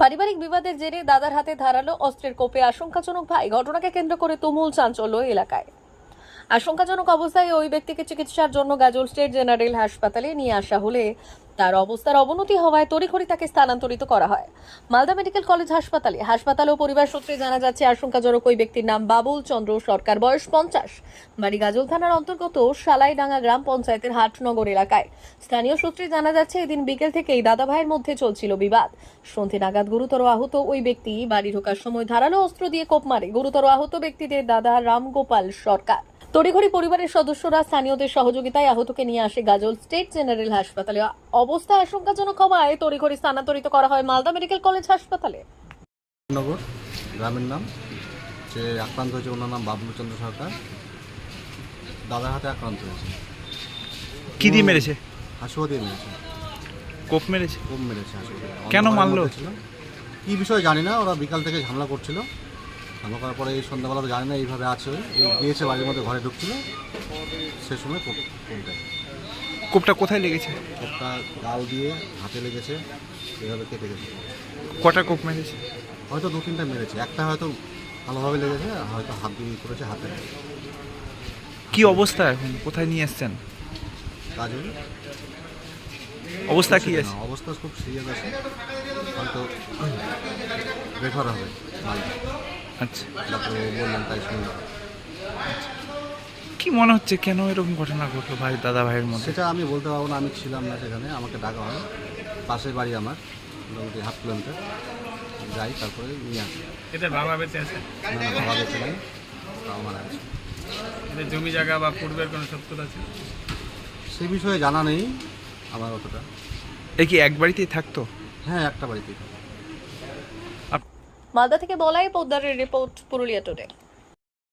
পারিবারিক বিবাদের জেরে দাদার হাতে ধারালো অস্ত্রের কোপে আশঙ্কাজনক ভাই। ঘটনাকে কেন্দ্র করে তুমুল চাঞ্চল্য এলাকায়। আশঙ্কাজনক অবস্থায় ওই ব্যক্তিকে চিকিৎসার জন্য গাজল স্টেট জেনারেল হাসপাতালে নিয়ে আসা হলে তার অবস্থার অবনতি হওয়ায় তড়িঘড়ি তাকে স্থানান্তরিত করা হয় মালদা মেডিকেল কলেজ হাসপাতালে। হাসপাতাল ও পরিবার সূত্রে জানা যাচ্ছে, আশঙ্কাজনক ওই ব্যক্তির নাম বাবুল চন্দ্র সরকার, বয়স 50, বাড়ি গাজল থানার অন্তর্গত সালাইডাঙ্গা গ্রাম পঞ্চায়েতের হাটনগর এলাকায়। স্থানীয় সূত্রে জানা যাচ্ছে, এদিন বিকেল থেকেই দাদা ভাইয়ের মধ্যে চলছিল বিবাদ। সন্ধ্যে নাগাদ গুরুতর আহত ওই ব্যক্তি বাড়ি ঢোকার সময় ধারালো অস্ত্র দিয়ে কোপ মারে। গুরুতর আহত ব্যক্তিদের দাদা রামগোপাল সরকার। তড়িঘড়ি পরিবারের সদস্যরা স্থানীয়দের সহযোগিতায় আহতকে নিয়ে আসে গাজল স্টেট জেনারেল হাসপাতালে। অবস্থা আশঙ্কাজনক হওয়ায় তড়িঘড়ি স্থানান্তরিত করা হয় মালদা মেডিকেল কলেজ হাসপাতালে। নগর গ্রামের নাম যে আক্রান্ত হয়েছে ওনার নাম বাবলু চন্দ্র সরকার। দাদার হাতে আক্রান্ত হয়েছে। কি দিয়ে মেরেছে? হাসুয়া দিয়ে মেরেছে। কোপ মেরেছে? কোপ মেরেছে হাসুয়া দিয়ে। কেন মারলো? কি বিষয় জানি না, ওরা বিকাল থেকে ঝামেলা করছিল। ঝামেলা করার পরে এই সন্ধ্যাবেলা তো জানি না এইভাবে আছে, এই গিয়েছে বাড়ির মধ্যে, ঘরে ঢুকছিল, সে সময় কোপ দেয়। কোপটা কোথায় লেগেছে? কোপটা গাল দিয়ে হাতে লেগেছে, এইভাবে কেটে গেছে। কটা কোপ মেরেছে? হয়তো 2-3টা মেরেছে, একটা হয়তো ভালোভাবে লেগেছে, হয়তো হাত দিয়ে করেছে হাতে। কি অবস্থা এখন? কোথায় নিয়ে এসছেন? কাজে অবস্থা কি আছে? অবস্থা খুব সিরিয়াস আছে, হয়তো রেফার হবে। আচ্ছা, ডাক্তার বললেন, তাই শুনলাম। কি মনে হচ্ছে কেন এরকম ঘটনা ঘটলো ভাই দাদা ভাইয়ের মধ্যে? সেটা আমি বলতে পারবো না, আমি ছিলাম না সেখানে, আমাকে ডাকা হয়। পাশের বাড়ি আমার, মোটামুটি 1/2 কিলোমিটার যাই, তারপরে নিয়ে আসি। এদের বাবা বেঁচে আছে? না না, বাবা বেঁচে নেই, তাও মারা গেছে। এদের জমি জায়গা বা পূর্বের কোনো শত্রুতা আছে? সে বিষয়ে জানা নেই আমার অতটা। এ কি এক বাড়িতেই থাকতো? হ্যাঁ, একটা বাড়িতেই। মালদা থেকে বলাই পোদ্দারের রিপোর্ট, পুরুলিয়া টুডে।